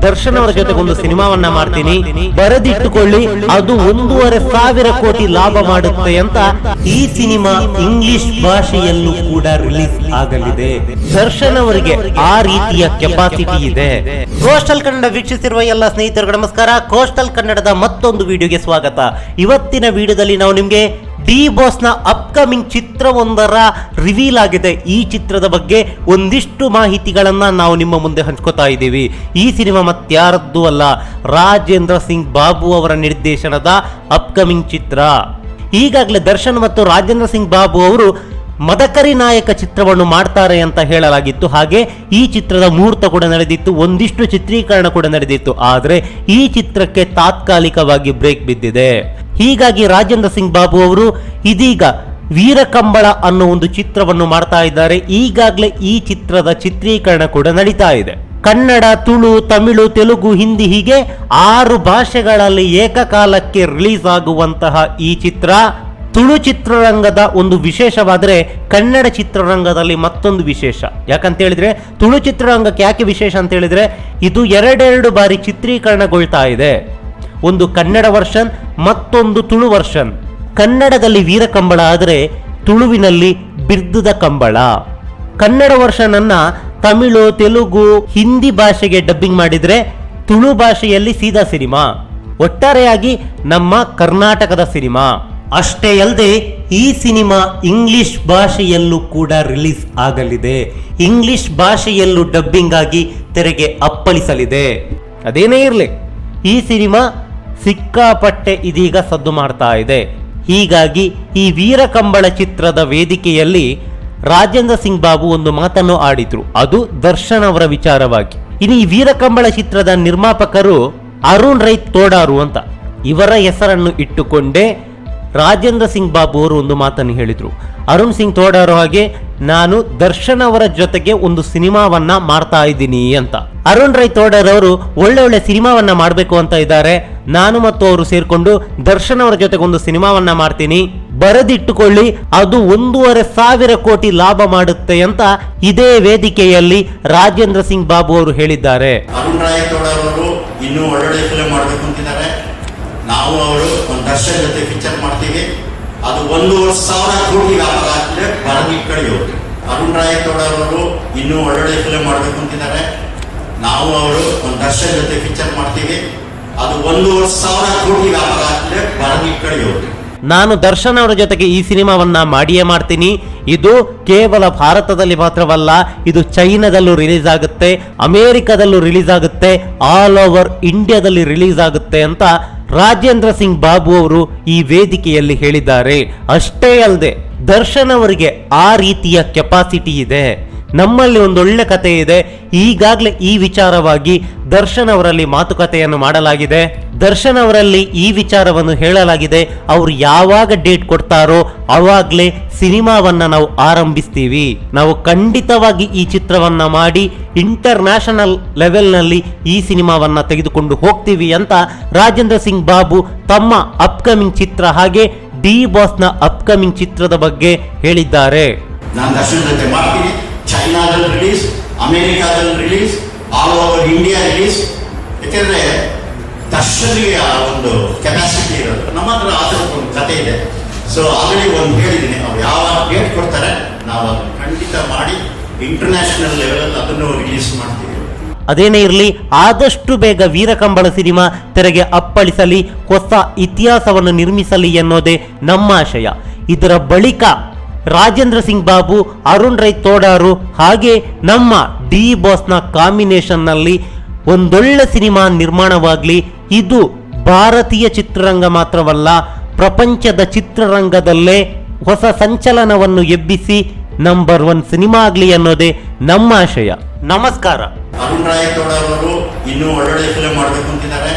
ದರ್ಶನ್ ಅವರ ಜೊತೆಗೆ ಒಂದು ಸಿನಿಮಾವನ್ನ ಮಾಡ್ತೀನಿ, ಬರೆದಿಟ್ಟುಕೊಳ್ಳಿ, ಅದು 1,500 ಕೋಟಿ ಲಾಭ ಮಾಡುತ್ತೆ ಅಂತ. ಈ ಸಿನಿಮಾ ಇಂಗ್ಲಿಷ್ ಭಾಷೆಯಲ್ಲೂ ಕೂಡ ರಿಲೀಸ್ ಆಗಲಿದೆ. ದರ್ಶನ್ ಅವರಿಗೆ ಆ ರೀತಿಯ ಕೆಪಾಸಿಟಿ ಇದೆ. ಕೋಸ್ಟಲ್ ಕನ್ನಡ ವೀಕ್ಷಿಸಿರುವ ಎಲ್ಲ ಸ್ನೇಹಿತರಿಗೆ ನಮಸ್ಕಾರ. ಕೋಸ್ಟಲ್ ಕನ್ನಡದ ಮತ್ತೊಂದು ವಿಡಿಯೋಗೆ ಸ್ವಾಗತ. ಇವತ್ತಿನ ವಿಡಿಯೋದಲ್ಲಿ ನಾವು ನಿಮ್ಗೆ ಡಿ ಬಾಸ್ ನ ಅಪ್ಕಮಿಂಗ್ ಚಿತ್ರವೊಂದರ ರಿವೀಲ್ ಆಗಿದೆ. ಈ ಚಿತ್ರದ ಬಗ್ಗೆ ಒಂದಿಷ್ಟು ಮಾಹಿತಿಗಳನ್ನ ನಾವು ನಿಮ್ಮ ಮುಂದೆ ಹಂಚ್ಕೋತಾ ಇದ್ದೀವಿ. ಈ ಸಿನಿಮಾ ಮತ್ಯಾರದ್ದು ಅಲ್ಲ, ರಾಜೇಂದ್ರ ಸಿಂಗ್ ಬಾಬು ಅವರ ನಿರ್ದೇಶನದ ಅಪ್ಕಮಿಂಗ್ ಚಿತ್ರ. ಈಗಾಗಲೇ ದರ್ಶನ್ ಮತ್ತು ರಾಜೇಂದ್ರ ಸಿಂಗ್ ಬಾಬು ಅವರು ಮದಕರಿ ನಾಯಕ ಚಿತ್ರವನ್ನು ಮಾಡ್ತಾರೆ ಅಂತ ಹೇಳಲಾಗಿತ್ತು. ಹಾಗೆ ಈ ಚಿತ್ರದ ಮುಹೂರ್ತ ಕೂಡ ನಡೆದಿತ್ತು, ಒಂದಿಷ್ಟು ಚಿತ್ರೀಕರಣ ಕೂಡ ನಡೆದಿತ್ತು. ಆದರೆ ಈ ಚಿತ್ರಕ್ಕೆ ತಾತ್ಕಾಲಿಕವಾಗಿ ಬ್ರೇಕ್ ಬಿದ್ದಿದೆ. ಹೀಗಾಗಿ ರಾಜೇಂದ್ರ ಸಿಂಗ್ ಬಾಬು ಅವರು ಇದೀಗ ವೀರಕಂಬಳ ಅನ್ನೋ ಒಂದು ಚಿತ್ರವನ್ನು ಮಾಡ್ತಾ ಇದ್ದಾರೆ. ಈಗಾಗಲೇ ಈ ಚಿತ್ರದ ಚಿತ್ರೀಕರಣ ಕೂಡ ನಡೀತಾ ಇದೆ. ಕನ್ನಡ, ತುಳು, ತಮಿಳು, ತೆಲುಗು, ಹಿಂದಿ ಹೀಗೆ 6 ಭಾಷೆಗಳಲ್ಲಿ ಏಕಕಾಲಕ್ಕೆ ರಿಲೀಸ್ ಆಗುವಂತಹ ಈ ಚಿತ್ರ ತುಳು ಚಿತ್ರರಂಗದ ಒಂದು ವಿಶೇಷವಾದರೆ ಕನ್ನಡ ಚಿತ್ರರಂಗದಲ್ಲಿ ಮತ್ತೊಂದು ವಿಶೇಷ. ಯಾಕಂತ ಹೇಳಿದ್ರೆ ತುಳು ಚಿತ್ರರಂಗಕ್ಕೆ ಯಾಕೆ ವಿಶೇಷ ಅಂತ ಹೇಳಿದ್ರೆ ಇದು 2 ಬಾರಿ ಚಿತ್ರೀಕರಣಗೊಳ್ತಾ ಇದೆ. ಒಂದು ಕನ್ನಡ ವರ್ಷನ್, ಮತ್ತೊಂದು ತುಳು ವರ್ಷನ್. ಕನ್ನಡದಲ್ಲಿ ವೀರಕಂಬಳ ಆದರೆ ತುಳುವಿನಲ್ಲಿ ಬಿರ್ದುದ ಕಂಬಳ. ಕನ್ನಡ ವರ್ಷನ್ ಅನ್ನ ತಮಿಳು, ತೆಲುಗು, ಹಿಂದಿ ಭಾಷೆಗೆ ಡಬ್ಬಿಂಗ್ ಮಾಡಿದ್ರೆ ತುಳು ಭಾಷೆಯಲ್ಲಿ ಸೀದಾ ಸಿನಿಮಾ. ಒಟ್ಟಾರೆಯಾಗಿ ನಮ್ಮ ಕರ್ನಾಟಕದ ಸಿನಿಮಾ. ಅಷ್ಟೇ ಅಲ್ಲದೆ ಈ ಸಿನಿಮಾ ಇಂಗ್ಲಿಷ್ ಭಾಷೆಯಲ್ಲೂ ಕೂಡ ರಿಲೀಸ್ ಆಗಲಿದೆ. ಇಂಗ್ಲಿಷ್ ಭಾಷೆಯಲ್ಲೂ ಡಬ್ಬಿಂಗ್ ಆಗಿ ತೆರೆಗೆ ಅಪ್ಪಳಿಸಲಿದೆ. ಅದೇನೇ ಇರಲಿ, ಈ ಸಿನಿಮಾ ಸಿಕ್ಕಾಪಟ್ಟೆ ಇದೀಗ ಸದ್ದು ಮಾಡ್ತಾ ಇದೆ. ಹೀಗಾಗಿ ಈ ವೀರಕಂಬಳ ಚಿತ್ರದ ವೇದಿಕೆಯಲ್ಲಿ ರಾಜೇಂದ್ರ ಸಿಂಗ್ ಬಾಬು ಒಂದು ಮಾತನ್ನು ಆಡಿದ್ರು. ಅದು ದರ್ಶನ್ ಅವರ ವಿಚಾರವಾಗಿ. ಇನ್ನು ಈ ವೀರಕಂಬಳ ಚಿತ್ರದ ನಿರ್ಮಾಪಕರು ಅರುಣ್ ರೈ ತೋಡಾರು ಅಂತ. ಇವರ ಹೆಸರನ್ನು ಇಟ್ಟುಕೊಂಡೇ ರಾಜೇಂದ್ರ ಸಿಂಗ್ ಬಾಬು ಅವರು ಒಂದು ಮಾತನ್ನು ಹೇಳಿದ್ರು. ಅರುಣ್ ಸಿಂಗ್ ತೋಡಾರು ಹಾಗೆ ನಾನು ದರ್ಶನ್ ಅವರ ಜೊತೆಗೆ ಒಂದು ಸಿನಿಮಾವನ್ನ ಮಾಡ್ತಾ ಇದ್ದೀನಿ ಅಂತ. ಅರುಣ್ ರೈ ತೋಡರ್ ಅವರು ಒಳ್ಳೆ ಸಿನಿಮಾವನ್ನ ಮಾಡಬೇಕು ಅಂತ ಇದ್ದಾರೆ. ನಾನು ಮತ್ತು ಅವರು ಸೇರ್ಕೊಂಡು ದರ್ಶನ್ ಅವರ ಜೊತೆಗೆ ಒಂದು ಸಿನಿಮಾವನ್ನ ಮಾಡ್ತೀನಿ, ಬರೆದಿಟ್ಟುಕೊಳ್ಳಿ, ಅದು 1,500 ಕೋಟಿ ಲಾಭ ಮಾಡುತ್ತೆ ಅಂತ ಇದೇ ವೇದಿಕೆಯಲ್ಲಿ ರಾಜೇಂದ್ರ ಸಿಂಗ್ ಬಾಬು ಅವರು ಹೇಳಿದ್ದಾರೆ. ಅರುಣ್ ರೈ ತೋಡರ್ ಅವರು ಇನ್ನೂ ಒಳ್ಳೆ ಫಿಲ್ಮ್ ಮಾಡಬೇಕು ಅಂತಿದ್ದಾರೆ. ನಾವು ಅವರು ಒಂದು ದರ್ಶನ್ ಜೊತೆ ಪಿಕ್ಚರ್ ಮಾಡ್ತೀವಿ, ಅದು 1,500 ಕೋಟಿ ಲಾಭ ಆಗ್ತದೆ, ಬರೆದಿಟ್ಕೊಳ್ಳಿ. ಅರುಣ್ ರಾಯ್ ತೋಡರ್ ಅವರು ಇನ್ನೂ ಒಳ್ಳೆ ಫಿಲ್ಮ್ ಮಾಡಬೇಕು ಅಂತಿದ್ದಾರೆ. ನಾವು ಅವರು ಒಂದು ದರ್ಶನ್ ಜೊತೆ ಪಿಕ್ಚರ್ ಮಾಡ್ತೀವಿ, ಅದು 1,500 ಕೋಟಿ ಲಾಭ ಆಗ್ತದೆ, ಬರೆದಿಟ್ಕೊಳ್ಳಿ. ನಾನು ದರ್ಶನ್ ಅವರ ಜೊತೆಗೆ ಈ ಸಿನಿಮಾವನ್ನ ಮಾಡಿಯೇ ಮಾಡ್ತೀನಿ. ಇದು ಕೇವಲ ಭಾರತದಲ್ಲಿ ಮಾತ್ರವಲ್ಲ, ಇದು ಚೈನಾದಲ್ಲೂ ರಿಲೀಸ್ ಆಗುತ್ತೆ, ಅಮೆರಿಕದಲ್ಲೂ ರಿಲೀಸ್ ಆಗುತ್ತೆ, ಆಲ್ ಓವರ್ ಇಂಡಿಯಾದಲ್ಲಿ ರಿಲೀಸ್ ಆಗುತ್ತೆ ಅಂತ ರಾಜೇಂದ್ರ ಸಿಂಗ್ ಬಾಬು ಅವರು ಈ ವೇದಿಕೆಯಲ್ಲಿ ಹೇಳಿದ್ದಾರೆ. ಅಷ್ಟೇ ಅಲ್ಲದೆ ದರ್ಶನ್ ಅವರಿಗೆ ಆ ರೀತಿಯ ಕೆಪಾಸಿಟಿ ಇದೆ. ನಮ್ಮಲ್ಲಿ ಒಂದೊಳ್ಳೆ ಕತೆ ಇದೆ. ಈಗಾಗಲೇ ಈ ವಿಚಾರವಾಗಿ ದರ್ಶನ್ ಅವರಲ್ಲಿ ಮಾತುಕತೆಯನ್ನು ಮಾಡಲಾಗಿದೆ. ದರ್ಶನ್ ಅವರಲ್ಲಿ ಈ ವಿಚಾರವನ್ನು ಹೇಳಲಾಗಿದೆ. ಅವರು ಯಾವಾಗ ಡೇಟ್ ಕೊಡ್ತಾರೋ ಅವಾಗಲೇ ಸಿನಿಮಾವನ್ನ ನಾವು ಆರಂಭಿಸ್ತೀವಿ. ನಾವು ಖಂಡಿತವಾಗಿ ಈ ಚಿತ್ರವನ್ನ ಮಾಡಿ ಇಂಟರ್ನ್ಯಾಷನಲ್ ಲೆವೆಲ್ನಲ್ಲಿ ಈ ಸಿನಿಮಾವನ್ನ ತೆಗೆದುಕೊಂಡು ಹೋಗ್ತೀವಿ ಅಂತ ರಾಜೇಂದ್ರ ಸಿಂಗ್ ಬಾಬು ತಮ್ಮ ಅಪ್ಕಮಿಂಗ್ ಚಿತ್ರ ಹಾಗೆ ಡಿ ಬಾಸ್ ನ ಅಪ್ಕಮಿಂಗ್ ಚಿತ್ರದ ಬಗ್ಗೆ ಹೇಳಿದ್ದಾರೆ. ನಾನು ದರ್ಶನ್ ಜೊತೆ ಮಾಡ್ತೀನಿ, ಚೈನಾದಲ್ಲಿ ರಿಲೀಸ್, ಅಮೆರಿಕಾದಲ್ಲಿ release, all over India release. ಯಾಕೆಂದ್ರೆ ದರ್ಶನ್ಗೆ ಆ ಒಂದು ಕೆಪಾಸಿಟಿ ಇರೋದು. ನಮ್ಮ ಹತ್ರ ಆ ಥರದ ಒಂದು ಕತೆ ಇದೆ. ಸೊ ಆಲ್ರೆಡಿ ಒಂದು ಹೇಳಿದ್ದೀನಿ, ಅವ್ರು ಯಾವ ಡೇಟ್ ಕೊಡ್ತಾರೆ ನಾವು ಅದನ್ನು ಖಂಡಿತ ಮಾಡಿ ಇಂಟರ್ನ್ಯಾಷನಲ್ ಲೆವೆಲ್ ಅದನ್ನು ರಿಲೀಸ್ ಮಾಡ್ತೀವಿ. ಅದೇನೇ ಇರಲಿ, ಆದಷ್ಟು ಬೇಗ ವೀರಕಂಬಳ ಸಿನಿಮಾ ತೆರೆಗೆ ಅಪ್ಪಳಿಸಲಿ, ಹೊಸ ಇತಿಹಾಸವನ್ನು ನಿರ್ಮಿಸಲಿ ಎನ್ನೋದೇ ನಮ್ಮ ಆಶಯ. ಇದರ ಬಳಿಕ ರಾಜೇಂದ್ರ ಸಿಂಗ್ ಬಾಬು, ಅರುಣ್ ರೈ ತೋಡಾರು ಹಾಗೆ ನಮ್ಮ ಡಿ ಬಾಸ್ ನ ಕಾಂಬಿನೇಷನ್ ನಲ್ಲಿ ಒಂದೊಳ್ಳೆ ಸಿನಿಮಾ ನಿರ್ಮಾಣವಾಗಲಿ. ಇದು ಭಾರತೀಯ ಚಿತ್ರರಂಗ ಮಾತ್ರವಲ್ಲ, ಪ್ರಪಂಚದ ಚಿತ್ರರಂಗದಲ್ಲೇ ಹೊಸ ಸಂಚಲನವನ್ನು ಎಬ್ಬಿಸಿ ನಂಬರ್ 1 ಸಿನಿಮಾ ಆಗಲಿ ಅನ್ನೋದೇ ನಮ್ಮ ಆಶಯ. ನಮಸ್ಕಾರ. ಅರುಣ್ ರಾಯ್ ತೋಡರ್ ಅವರು ಇನ್ನೂ ಒಳ್ಳೆ ಫಿಲ್ಮ್ ಮಾಡಬೇಕು ಅಂತಿದ್ದಾರೆ.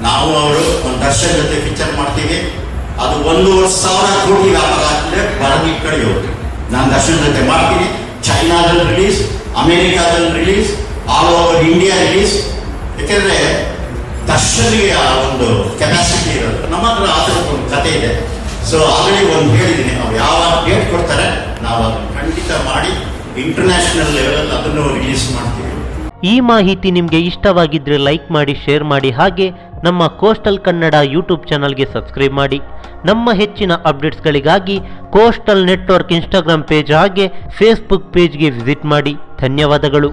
ನಾವು ಅವರು ಒಂದು ದರ್ಶನ್ ಜೊತೆ ಪಿಕ್ಚರ್ ಮಾಡ್ತೀವಿ, ಅದು 1,500 ಕೋಟಿ ಲಾಭ ಆಗ್ತದೆ, ಬರೆದಿಟ್ಕೊಳ್ಳಿ. ನಾನು ದರ್ಶನ್ ಜೊತೆ ಮಾಡ್ತೀನಿ, ಚೈನಾದಲ್ಲಿ ರಿಲೀಸ್, ಅಮೆರಿಕಾದಲ್ಲಿ release, all over India release. ಯಾಕೆಂದ್ರೆ ದರ್ಶನ್ಗೆ ಆ ಒಂದು ಕೆಪಾಸಿಟಿ ಇರೋದು. ನಮ್ಮ ಹತ್ರ ಆ ಥರದ ಒಂದು ಕತೆ ಇದೆ. ಸೊ ಆಲ್ರೆಡಿ ಒಂದು ಹೇಳಿದ್ದೀನಿ, ಅವ್ರು ಯಾವ ಡೇಟ್ ಕೊಡ್ತಾರೆ ನಾವು ಅದನ್ನು ಖಂಡಿತ ಮಾಡಿ ಇಂಟರ್ನ್ಯಾಷನಲ್ ಲೆವೆಲ್ ಅದನ್ನು ರಿಲೀಸ್ ಮಾಡ್ತೀವಿ. ಈ ಮಾಹಿತಿ ನಿಮಗೆ ಇಷ್ಟವಾಗಿದ್ದರೆ ಲೈಕ್ ಮಾಡಿ, ಶೇರ್ ಮಾಡಿ, ಹಾಗೆ ನಮ್ಮ ಕೋಸ್ಟಲ್ ಕನ್ನಡ ಯೂಟ್ಯೂಬ್ ಚಾನಲ್ಗೆ ಸಬ್ಸ್ಕ್ರೈಬ್ ಮಾಡಿ. ನಮ್ಮ ಹೆಚ್ಚಿನ ಅಪ್ಡೇಟ್ಸ್ಗಳಿಗಾಗಿ ಕೋಸ್ಟಲ್ ನೆಟ್ವರ್ಕ್ ಇನ್ಸ್ಟಾಗ್ರಾಮ್ ಪೇಜ್ ಹಾಗೆ ಫೇಸ್ಬುಕ್ ಪೇಜ್ಗೆ ವಿಸಿಟ್ ಮಾಡಿ. ಧನ್ಯವಾದಗಳು.